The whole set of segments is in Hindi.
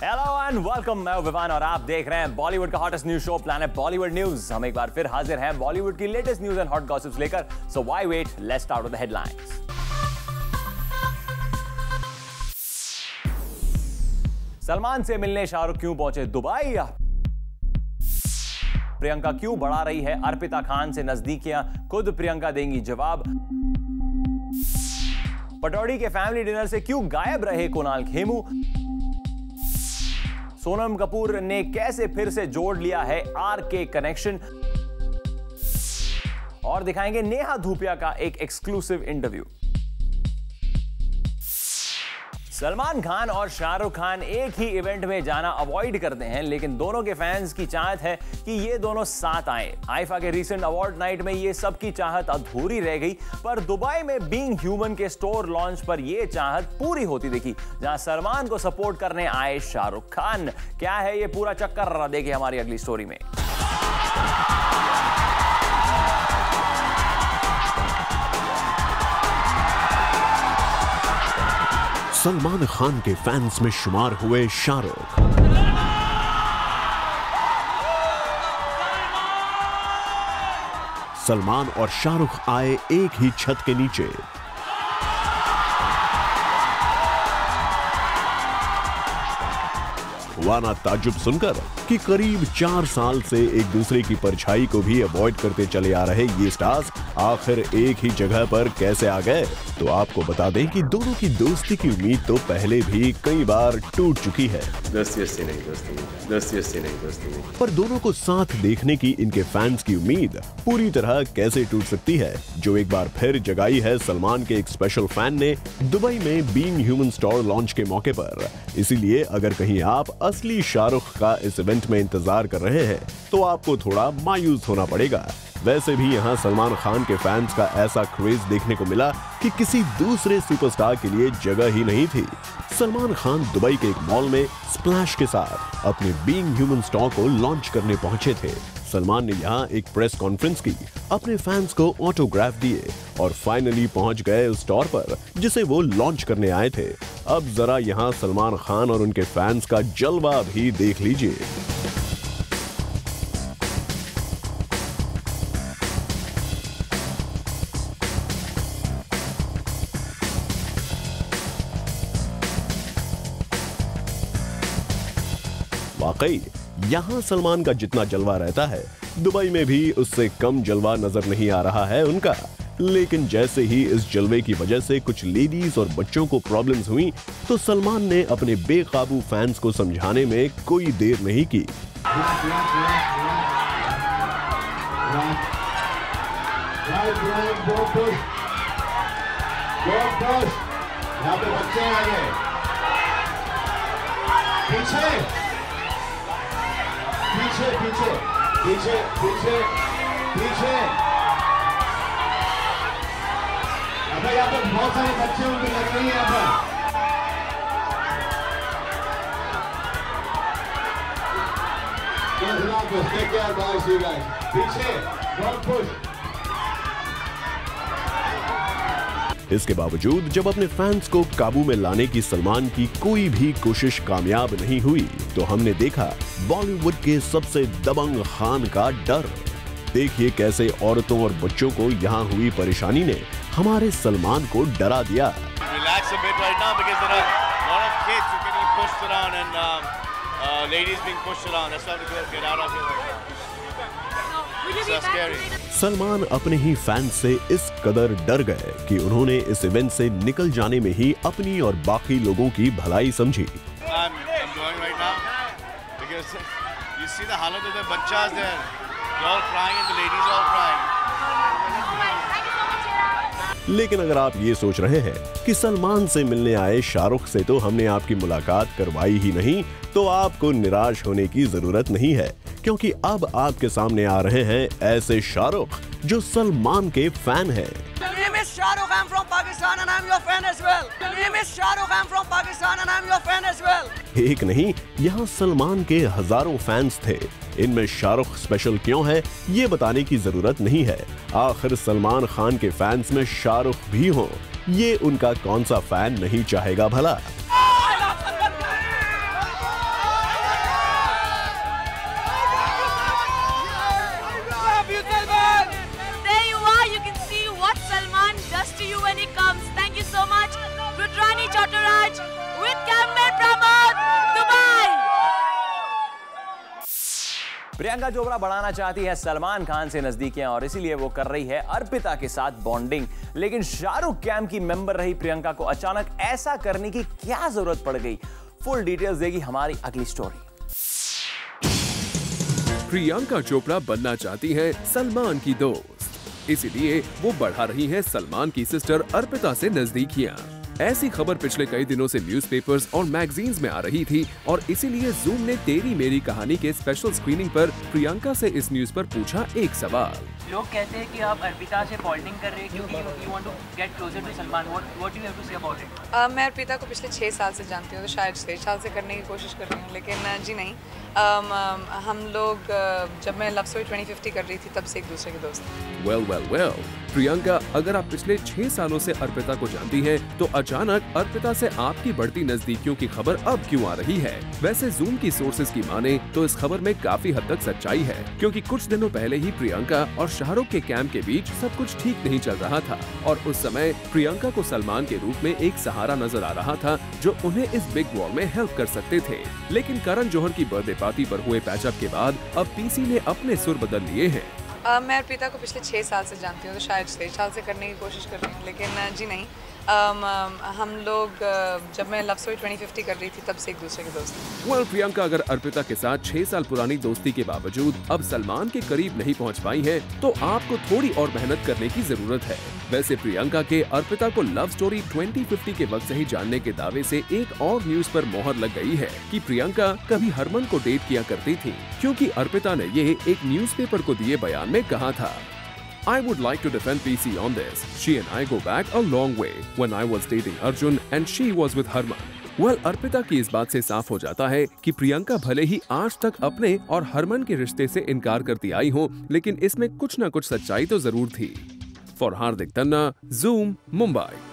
हेलो एंड वेलकम, मैं विवान और आप देख रहे हैं बॉलीवुड का hottest news show planet Bollywood news. हम एक बार फिर हाजिर हैं बॉलीवुड की latest news and hot gossips लेकर। So why wait, let's start with the headlines. Salman से मिलने शाहरुख क्यों पहुंचे दुबई? प्रियंका क्यों बढ़ा रही है अर्पिता खान से नजदीकियां? खुद प्रियंका देंगी जवाब। पटौड़ी के फैमिली डिनर से क्यों गायब रहे कुणाल खेमू? सोनम कपूर ने कैसे फिर से जोड़ लिया है आरके कनेक्शन? और दिखाएंगे नेहा धूपिया का एक एक्सक्लूसिव इंटरव्यू। सलमान खान और शाहरुख खान एक ही इवेंट में जाना अवॉइड करते हैं, लेकिन दोनों के फैंस की चाहत है कि ये दोनों साथ आए। आईफा के रीसेंट अवार्ड नाइट में ये सबकी चाहत अधूरी रह गई, पर दुबई में बीइंग ह्यूमन के स्टोर लॉन्च पर ये चाहत पूरी होती दिखी, जहां सलमान को सपोर्ट करने आए शाहरुख खान। क्या है ये पूरा चक्कर, देखिए हमारी अगली स्टोरी में। सलमान खान के फैंस में शुमार हुए शाहरुख। सलमान और शाहरुख आए एक ही छत के नीचे। हुआ ना ताज्जुब सुनकर कि करीब 4 साल से एक दूसरे की परछाई को भी अवॉइड करते चले आ रहे ये स्टार्स आखिर एक ही जगह पर कैसे आ गए? तो आपको बता दें कि दोनों की दोस्ती की उम्मीद तो पहले भी कई बार टूट चुकी है। दोस्ती नहीं। पर दोनों को साथ देखने की इनके फैंस की उम्मीद पूरी तरह कैसे टूट सकती है, जो एक बार फिर जगाई है सलमान के एक स्पेशल फैन ने दुबई में बीइंग ह्यूमन स्टोर लॉन्च के मौके पर। इसीलिए अगर कहीं आप असली शाहरुख का इस इवेंट में इंतजार कर रहे हैं तो आपको थोड़ा मायूस होना पड़ेगा। वैसे भी यहाँ सलमान खान के फैंस का ऐसा क्रेज देखने को मिला कि किसी दूसरे सुपरस्टार के लिए जगह ही नहीं थी। सलमान खान दुबई के एक मॉल में स्प्लैश के साथ अपने बीइंग ह्यूमन स्टोर को लॉन्च करने पहुंचे थे। सलमान ने यहाँ एक प्रेस कॉन्फ्रेंस की, अपने फैंस को ऑटोग्राफ दिए और फाइनली पहुंच गए उस स्टोर पर जिसे वो लॉन्च करने आए थे। अब जरा यहाँ सलमान खान और उनके फैंस का जलवा भी देख लीजिए। वाकई यहाँ सलमान का जितना जलवा रहता है, दुबई में भी उससे कम जलवा नजर नहीं आ रहा है उनका। लेकिन जैसे ही इस जलवे की वजह से कुछ लेडीज और बच्चों को प्रॉब्लम्स हुई, तो सलमान ने अपने बेकाबू फैंस को समझाने में कोई देर नहीं की। यहाँ पे बच्चे आए पीछे पीछे पीछे पीछे पीछे पीछे। अबे यहाँ पे बहुत सारे बच्चे उनकी लग रही है यहाँ पर। पीछे डोंट पुश। इसके बावजूद जब अपने फैंस को काबू में लाने की सलमान की कोई भी कोशिश कामयाब नहीं हुई, तो हमने देखा बॉलीवुड के सबसे दबंग खान का डर। देखिए कैसे औरतों और बच्चों को यहाँ हुई परेशानी ने हमारे सलमान को डरा दिया। सलमान अपने ही फैंस से इस कदर डर गए कि उन्होंने इस इवेंट से निकल जाने में ही अपनी और बाकी लोगों की भलाई समझी। लेकिन अगर आप ये सोच रहे हैं कि सलमान से मिलने आए शाहरुख से तो हमने आपकी मुलाकात करवाई ही नहीं, तो आपको निराश होने की जरूरत नहीं है, क्योंकि अब आपके सामने आ रहे हैं ऐसे शाहरुख जो सलमान के फैन हैं। Shahrukh, I'm from Pakistan and I'm your fan as well. The name is Shahrukh, I'm from Pakistan and I'm your fan as well. एक नहीं, यहाँ सलमान के हजारों फैंस थे। इनमें शाहरुख स्पेशल क्यों है ये बताने की जरूरत नहीं है। आखिर सलमान खान के फैंस में शाहरुख भी हों, ये उनका कौन सा फैन नहीं चाहेगा भला। प्रियंका चोपड़ा बढ़ाना चाहती है सलमान खान से नजदीकियां और इसीलिए वो कर रही है अर्पिता के साथ बॉन्डिंग। लेकिन शाहरुख कैंप की मेंबर रही प्रियंका को अचानक ऐसा करने की क्या जरूरत पड़ गई? फुल डिटेल्स देगी हमारी अगली स्टोरी। प्रियंका चोपड़ा बनना चाहती है सलमान की दोस्त, इसीलिए वो बढ़ा रही है सलमान की सिस्टर अर्पिता से नजदीकियां। ऐसी खबर पिछले कई दिनों से न्यूज़पेपर्स और मैगजीन्स में आ रही थी और इसीलिए जूम ने तेरी मेरी कहानी के स्पेशल स्क्रीनिंग पर प्रियंका से इस न्यूज पर पूछा एक सवाल। लोग कहते हैं कि आप अर्पिता से बॉन्डिंग कर रहे हैं क्योंकि you want to get closer to Salman. What do you have to say about it? मैं अर्पिता को पिछले 6 साल से जानती हूँ, तो शायद 6 साल से करने की कोशिश कर रही हूँ, लेकिन जी नहीं। हम लोग जब मैं लव स्टोरी 2050 कर रही थी तब से एक दूसरे के दोस्त। वेल प्रियंका, अगर आप पिछले 6 सालों से अर्पिता को जानती हैं, तो अचानक अर्पिता से आपकी बढ़ती नजदीकियों की खबर अब क्यों आ रही है? वैसे जूम की सोर्सेज की माने तो इस खबर में काफी हद तक सच्चाई है, क्योंकि कुछ दिनों पहले ही प्रियंका और शाहरुख के कैंप के बीच सब कुछ ठीक नहीं चल रहा था और उस समय प्रियंका को सलमान के रूप में एक सहारा नजर आ रहा था जो उन्हें इस बिग वॉर में हेल्प कर सकते थे। लेकिन करण जौहर की बर्थडे पार्टी पर हुए पैचअप के बाद अब पीसी ने अपने सुर बदल लिए हैं। मैं अर्पिता को पिछले 6 साल से जानती हूँ, तो शायद 6 साल से करने की कोशिश कर रही हूँ, लेकिन जी नहीं। हम लोग जब मैं लव स्टोरी 2050 कर रही थी तब से एक दूसरे के दोस्त। प्रियंका अगर अर्पिता के साथ 6 साल पुरानी दोस्ती के बावजूद अब सलमान के करीब नहीं पहुंच पाई है, तो आपको थोड़ी और मेहनत करने की जरूरत है। वैसे प्रियंका के अर्पिता को लव स्टोरी 2050 के वक्त से ही जानने के दावे से एक और न्यूज पर मोहर लग गई है कि प्रियंका कभी हरमन को डेट किया करती थी, क्योंकि अर्पिता ने ये एक न्यूज़पेपर को दिए बयान में कहा था। I would like to defend PC on this. She and I go back a long way. When I was dating Arjun and she was with Harman. Arpita की इस बात से साफ हो जाता है कि प्रियंका भले ही आज तक अपने और हरमन के रिश्ते से इनकार करती आई हो, लेकिन इसमें कुछ न कुछ सच्चाई तो जरूर थी। For Hardik Tanna, zoom, Mumbai.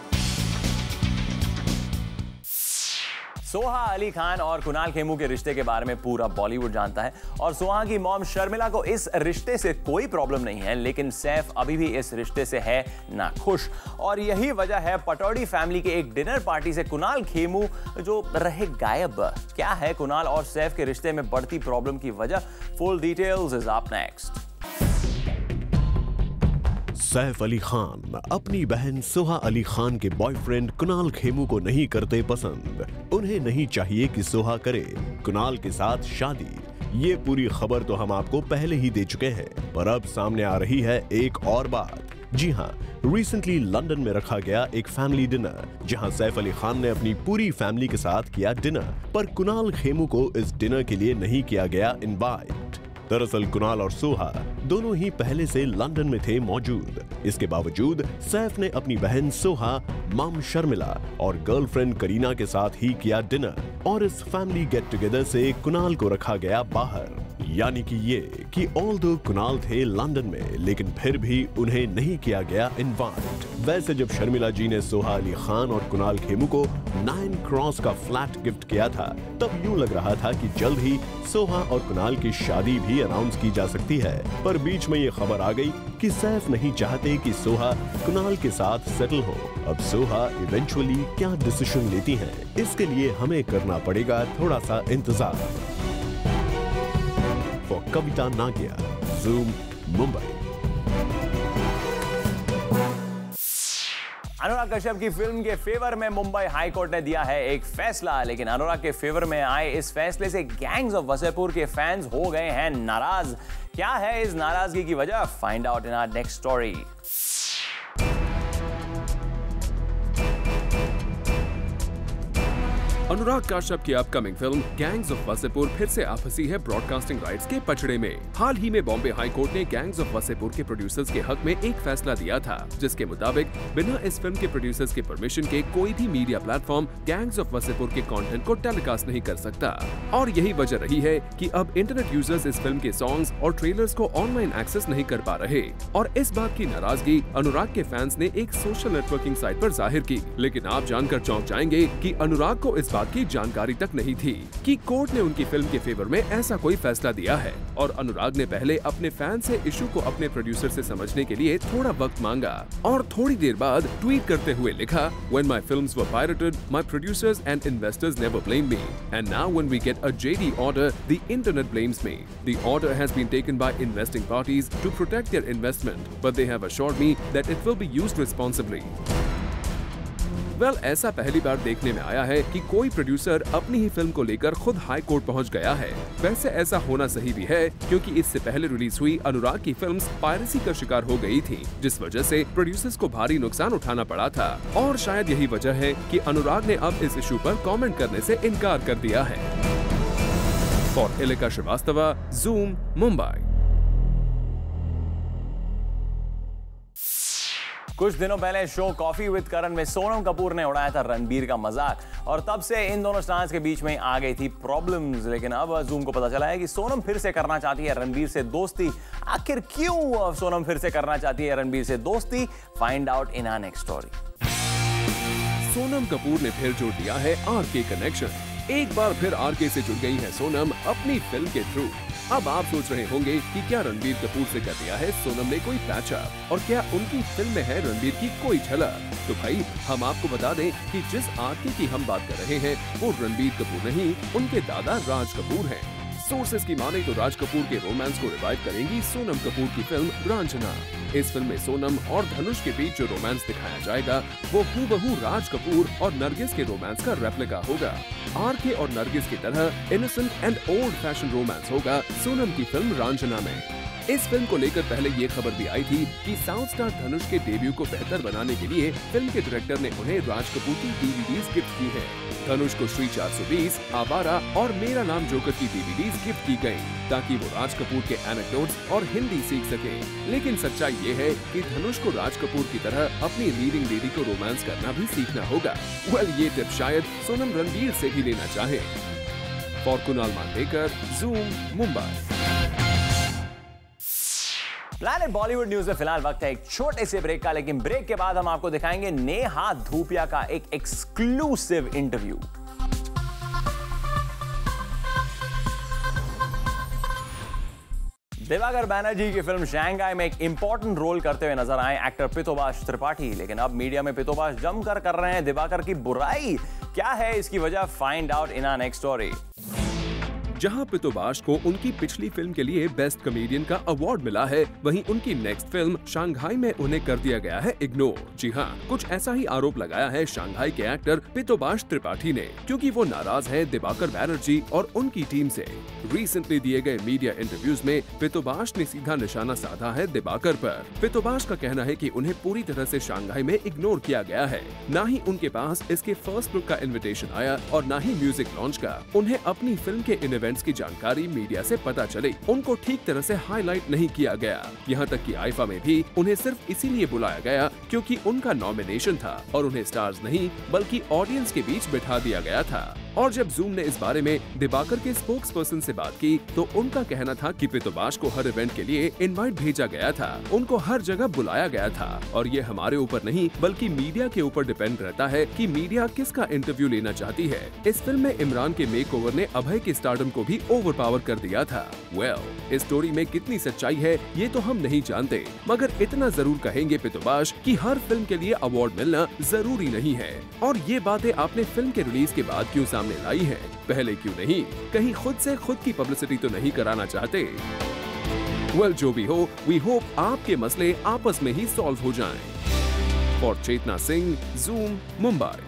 Soha Ali Khan और कुणाल खेमू के रिश्ते के बारे में पूरा बॉलीवुड जानता है और सोहा की मॉम शर्मिला को इस रिश्ते से कोई प्रॉब्लम नहीं है, लेकिन सैफ अभी भी इस रिश्ते से है नाखुश और यही वजह है पटौड़ी फैमिली के एक डिनर पार्टी से कुणाल खेमू जो रहे गायब। क्या है कुणाल और सैफ के रिश्ते में बढ़ती प्रॉब्लम की वजह? Full details is up next. Saif Ali Khan अपनी बहन सोहा अली खान के बॉयफ्रेंड कुणाल खेमू को नहीं करते पसंद। उन्हें नहीं चाहिए कि सोहा करे कुणाल के साथ शादी। ये पूरी खबर तो हम आपको पहले ही दे चुके हैं, पर अब सामने आ रही है एक और बात। जी हाँ, रिसेंटली लंदन में रखा गया एक फैमिली डिनर, जहां सैफ अली खान ने अपनी पूरी फैमिली के साथ किया डिनर, पर कुणाल खेमू को इस डिनर के लिए नहीं किया गया इनवाइट। दरअसल कुणाल और सोहा दोनों ही पहले से लंदन में थे मौजूद। इसके बावजूद सैफ ने अपनी बहन सोहा, मॉम शर्मिला और गर्लफ्रेंड करीना के साथ ही किया डिनर और इस फैमिली गेट टुगेदर से कुणाल को रखा गया बाहर। यानी कि ये कि ऑल्दो कुणाल थे लंदन में, लेकिन फिर भी उन्हें नहीं किया गया इनवाइट। वैसे जब शर्मिला जी ने सोहा अली खान और कुणाल खेमू को 9 क्रॉस का फ्लैट गिफ्ट किया था, तब यूं लग रहा था कि जल्द ही सोहा और कुणाल की शादी भी अनाउंस की जा सकती है। पर बीच में ये खबर आ गई कि सैफ नहीं चाहते कि सोहा कुणाल के साथ सेटल हो। अब सोहा इवेंचुअली क्या डिसीजन लेती हैं, इसके लिए हमें करना पड़ेगा थोड़ा सा इंतजार। For Kavita Nagia, Zoom, Mumbai. अनुराग कश्यप की फिल्म के फेवर में मुंबई हाई कोर्ट ने दिया है एक फैसला, लेकिन अनुराग के फेवर में आए इस फैसले से गैंग्स ऑफ वसेपुर के फैंस हो गए हैं नाराज। क्या है इस नाराजगी की वजह? Find out in our next story. Anurag Kashyap की अपकमिंग फिल्म गैंग्स ऑफ वसेपुर फिर से आ फंसी है ब्रॉडकास्टिंग राइट्स के पचड़े में। हाल ही में बॉम्बे हाई कोर्ट ने गैंग्स ऑफ वसेपुर के प्रोड्यूसर्स के हक में एक फैसला दिया था, जिसके मुताबिक बिना इस फिल्म के प्रोड्यूसर्स के परमिशन के कोई भी media platform gangs of Wasseypur के कंटेंट को टेलीकास्ट नहीं कर सकता। और यही वजह रही है कि अब इंटरनेट यूजर्स इस फिल्म के सॉन्ग्स और ट्रेलर्स को ऑनलाइन एक्सेस नहीं कर पा रहे। और इस बात की नाराजगी अनुराग के फैंस ने एक सोशल नेटवर्किंग साइट पर जाहिर की। लेकिन आप जानकर चौंक जाएंगे कि अनुराग को इस बात बात की जानकारी तक नहीं थी कि कोर्ट ने उनकी फिल्म के फेवर में ऐसा कोई फैसला दिया है और अनुराग ने पहले अपने फैन से इशू को अपने प्रोड्यूसर से समझने के लिए थोड़ा वक्त मांगा और थोड़ी देर बाद ट्वीट करते हुए लिखा, When my films were pirated, my producers and investors never blamed me. And now when we get a JD order, the internet blames me. The order has been taken by investing parties to protect their investment, but they have assured me that it will be used responsibly. ऐसा पहली बार देखने में आया है कि कोई प्रोड्यूसर अपनी ही फिल्म को लेकर खुद हाई कोर्ट पहुंच गया है। वैसे ऐसा होना सही भी है क्योंकि इससे पहले रिलीज हुई अनुराग की फिल्म्स पायरेसी का शिकार हो गई थी, जिस वजह से प्रोड्यूसर्स को भारी नुकसान उठाना पड़ा था और शायद यही वजह है कि अनुराग ने अब इस इशू पर कमेंट करने से इनकार कर दिया है। For Ilika Srivastava, Zoom, Mumbai. कुछ दिनों पहले शो कॉफी विद करण में सोनम कपूर ने उड़ाया था रणबीर का मजाक और तब से इन दोनों स्टार्स के बीच में आ गई थी प्रॉब्लम्स। लेकिन अब ज़ूम को पता चला है कि सोनम फिर से करना चाहती है रणबीर से दोस्ती। आखिर क्यों सोनम फिर से करना चाहती है रणबीर से दोस्ती? Find out in our next story. Sonam Kapoor ने फिर जोड़ दिया है आरके कनेक्शन। एक बार फिर आरके से जुड़ गई है सोनम अपनी फिल्म के थ्रू। अब आप सोच रहे होंगे कि क्या रणबीर कपूर से कर दिया है सोनम ने कोई पैचअप और क्या उनकी फिल्म में है रणबीर की कोई झलक? तो भाई हम आपको बता दें कि जिस आरके की हम बात कर रहे हैं वो रणबीर कपूर नहीं, उनके दादा राज कपूर हैं। सोर्सेस की माने तो राज कपूर के रोमांस को रिवाइव करेंगी सोनम कपूर की फिल्म रांझना। इस फिल्म में सोनम और धनुष के बीच जो रोमांस दिखाया जाएगा वो हूबहू राज कपूर और नरगिस के रोमांस का रेप्लिका होगा। आरके और नरगिस की तरह innocent and old fashion romance होगा सोनम की फिल्म रांझना में। इस फिल्म को लेकर पहले ये खबर भी आई थी कि साउथ स्टार धनुष के डेब्यू को बेहतर बनाने के लिए फिल्म के डायरेक्टर ने उन्हें राज कपूर की डीवीडीज गिफ्ट की है। धनुष को श्री 420, आवारा और मेरा नाम जोकर की डीवीडीज गिफ्ट की गयी ताकि वो राज कपूर के एनेक्डोट्स और हिंदी सीख सके। लेकिन सच्चाई ये है कि धनुष को राज कपूर की तरह अपनी लीडिंग लेडी को रोमांस करना भी सीखना होगा। ये टिप शायद सोनम रणबीर से भी लेना चाहे। For Kunal Mandekar, zoom, Mumbai. Planet Bollywood news में फिलहाल वक्त है एक छोटे से ब्रेक का, लेकिन ब्रेक के बाद हम आपको दिखाएंगे नेहा धूपिया का एक एक्सक्लूसिव इंटरव्यू। दिवाकर बैनर्जी की फिल्म शंघाई में एक इंपॉर्टेंट रोल करते हुए नजर आए एक्टर पितोबाश त्रिपाठी। लेकिन अब मीडिया में पितोबाश जमकर कर रहे हैं दिवाकर की बुराई। क्या है इसकी वजह? Find out in our next story. जहां पितोबाश को उनकी पिछली फिल्म के लिए बेस्ट कॉमेडियन का अवार्ड मिला है, वहीं उनकी नेक्स्ट फिल्म शंघाई में उन्हें कर दिया गया है इग्नोर। जी हां, कुछ ऐसा ही आरोप लगाया है शंघाई के एक्टर पितोबाश त्रिपाठी ने, क्योंकि वो नाराज है दिवाकर बैनर्जी और उनकी टीम से। रिसेंटली दिए गए मीडिया इंटरव्यूज में पितोबाश ने सीधा निशाना साधा है दिवाकर पर। पितोबाश का कहना है कि उन्हें पूरी तरह से शंघाई में इग्नोर किया गया है। न ही उनके पास इसके फर्स्ट लुक का इन्विटेशन आया और न ही म्यूजिक लॉन्च का। उन्हें अपनी फिल्म के इन इवेंट्स की जानकारी मीडिया से पता चली, उनको ठीक तरह से हाईलाइट नहीं किया गया। यहाँ तक कि आईफा में भी उन्हें सिर्फ इसीलिए बुलाया गया क्योंकि उनका नॉमिनेशन था और उन्हें स्टार्स नहीं बल्कि ऑडियंस के बीच बिठा दिया गया था। और जब ज़ूम ने इस बारे में दिवाकर के स्पोक्स पर्सन से बात की तो उनका कहना था कि पितोबाश को हर इवेंट के लिए इनवाइट भेजा गया था, उनको हर जगह बुलाया गया था और ये हमारे ऊपर नहीं बल्कि मीडिया के ऊपर डिपेंड रहता है कि मीडिया किसका इंटरव्यू लेना चाहती है। इस फिल्म में इमरान के मेकओवर ने अभय के स्टारडम को भी ओवरपावर कर दिया था। इस स्टोरी में कितनी सच्चाई है ये तो हम नहीं जानते, मगर इतना जरूर कहेंगे पितोबाश कि हर फिल्म के लिए अवार्ड मिलना जरूरी नहीं है। और ये बातें आपने फिल्म के रिलीज के बाद क्यों सामने लाई है? पहले क्यों नहीं? कहीं खुद से खुद की पब्लिसिटी तो नहीं कराना चाहते? जो भी हो, वी होप आपके मसले आपस में ही सॉल्व हो जाएं। For Chetna Singh, zoom, Mumbai.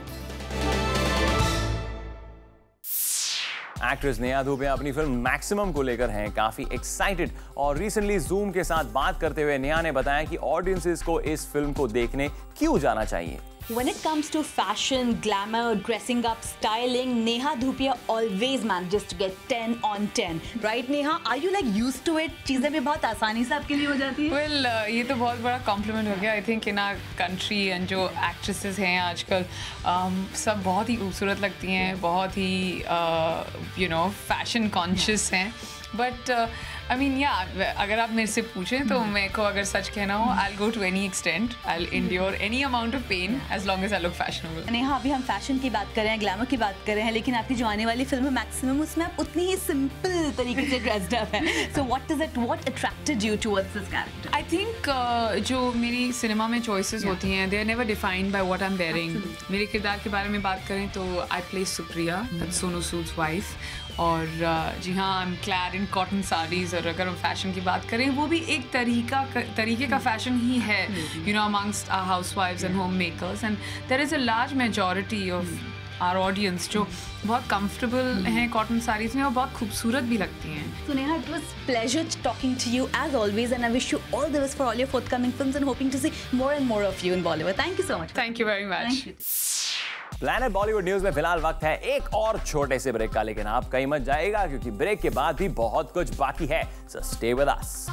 Actress Neha Dhupia अपनी फिल्म मैक्सिमम को लेकर हैं काफी एक्साइटेड और रिसेंटली ज़ूम के साथ बात करते हुए नेहा ने बताया कि ऑडियंसेस को इस फिल्म को देखने क्यों जाना चाहिए। When it comes to fashion, glamour, dressing up, styling, Neha Dhupia always manages to get 10 on 10. Right, Neha? Are you like used to it? चीज़ें भी बहुत आसानी से आपके लिए हो जाती हैं? Well, ये तो बहुत बड़ा compliment हो गया. I think in our country and जो actresses हैं आजकल सब बहुत ही खूबसूरत लगती हैं, बहुत ही fashion conscious हैं. But I mean, yeah, अगर आप मेरे से पूछें तो मेरे को अगर सच कहना हो, I'll go to any extent, I'll endure any amount of pain as long as I look fashionable. Neha, अभी हम फैशन की बात कर रहे हैं, ग्लैमर की बात कर रहे हैं, लेकिन आपकी जो आने वाली फिल्म है मैक्सिमम, उसमें आप उतनी ही सिंपल तरीके से ड्रेस्ड अप है. So what attracted you towards this character? I think जो मेरी सिनेमा में choices होती हैं, they are never defined by what I'm wearing. मेरे किरदार के बारे में बात करें तो I play Supriya, that's Sonu Sood's wife. और जी हाँ, I am clad in cotton saris. और अगर हम फैशन की बात करें, वो भी एक तरीके का फैशन ही है, you know, amongst our housewives and home makers. And there is a large majority of our audience जो बहुत कंफर्टेबल हैं कॉटन साड़ीज़ में और बहुत खूबसूरत भी लगती हैं. So Neha, it was pleasure talking to you as always, and I wish you all the best for all your forthcoming films and hoping to see more and more of you in Bollywood. Thank you so much. Thank you very much. Thank you. Planet Bollywood news में फिलहाल वक्त है एक और छोटे से ब्रेक का, लेकिन आप कहीं मत जाएगा क्योंकि ब्रेक के बाद भी बहुत कुछ बाकी है. So stay with us.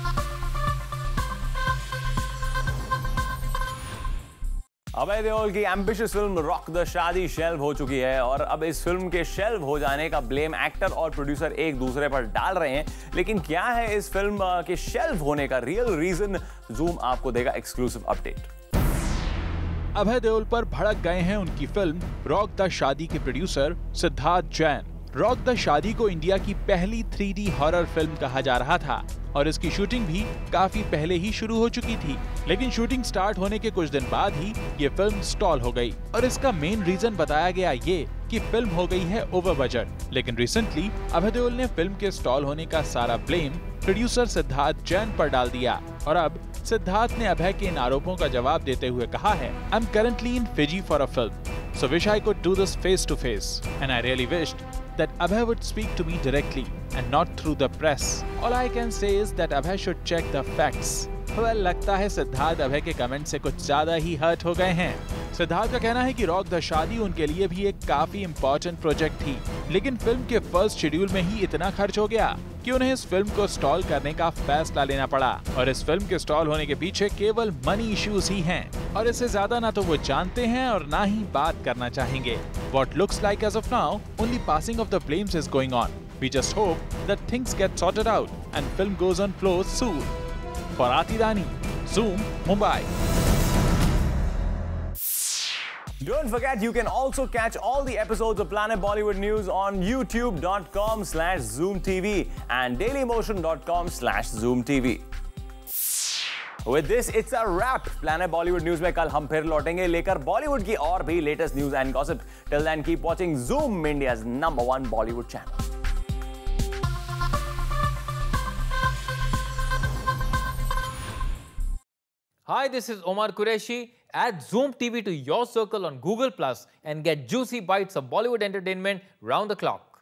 Abhay Deol की एम्बिशियस फिल्म रॉक द शादी शेल्व हो चुकी है और अब इस फिल्म के शेल्व हो जाने का ब्लेम एक्टर और प्रोड्यूसर एक दूसरे पर डाल रहे हैं. लेकिन क्या है इस फिल्म के शेल्व होने का रियल रीजन? जूम आपको देगा एक्सक्लूसिव अपडेट. अभय देओल पर भड़क गए हैं उनकी फिल्म रॉक द शादी के producer Siddharth Jain. Rock the शादी को इंडिया की पहली 3D हॉरर फिल्म कहा जा रहा था और इसकी शूटिंग भी काफी पहले ही शुरू हो चुकी थी. लेकिन शूटिंग स्टार्ट होने के कुछ दिन बाद ही ये फिल्म स्टॉल हो गई और इसका मेन रीजन बताया गया ये कि फिल्म हो गई है ओवर बजट. लेकिन रिसेंटली अभय देओल ने फिल्म के स्टॉल होने का सारा ब्लेम प्रोड्यूसर सिद्धार्थ जैन पर डाल दिया और अब सिद्धार्थ ने अभय के इन आरोपों का जवाब देते हुए कहा है, I am currently in Fiji for a film, so wish I could do this face to face and I really wished that Abhay would speak to me directly and not through the press. All I can say is that Abhay should check the facts. Well, लगता है सिद्धार्थ अभय के कमेंट से कुछ ज्यादा ही हर्ट हो गए हैं. सिद्धार्थ का कहना है कि रॉक द शादी उनके लिए भी एक काफी इम्पोर्टेंट प्रोजेक्ट थी, लेकिन फिल्म के फर्स्ट शेड्यूल में ही इतना खर्च हो गया कि उन्हें इस फिल्म को स्टॉल करने का फैसला लेना पड़ा. और इस फिल्म के स्टॉल होने के पीछे केवल मनी इश्यूज ही हैं और इससे ज्यादा ना तो वो जानते हैं और ना ही बात करना चाहेंगे. What looks like as of now, only passing of the blames is going on. We just hope that things get sorted out and film goes on floors soon. For Aati Rani, Zoom, Mumbai. Don't forget, you can also catch all the episodes of Planet Bollywood News on youtube.com/zoomtv and dailymotion.com/zoomtv. With this, it's a wrap. Planet Bollywood News में कल हम फिर लौटेंगे लेकर बॉलीवुड की और भी latest news and gossip. Till then, keep watching Zoom, India's #1 Bollywood channel. Hi, this is Omar Qureshi. Add Zoom TV to your circle on Google Plus and get juicy bites of Bollywood entertainment round the clock.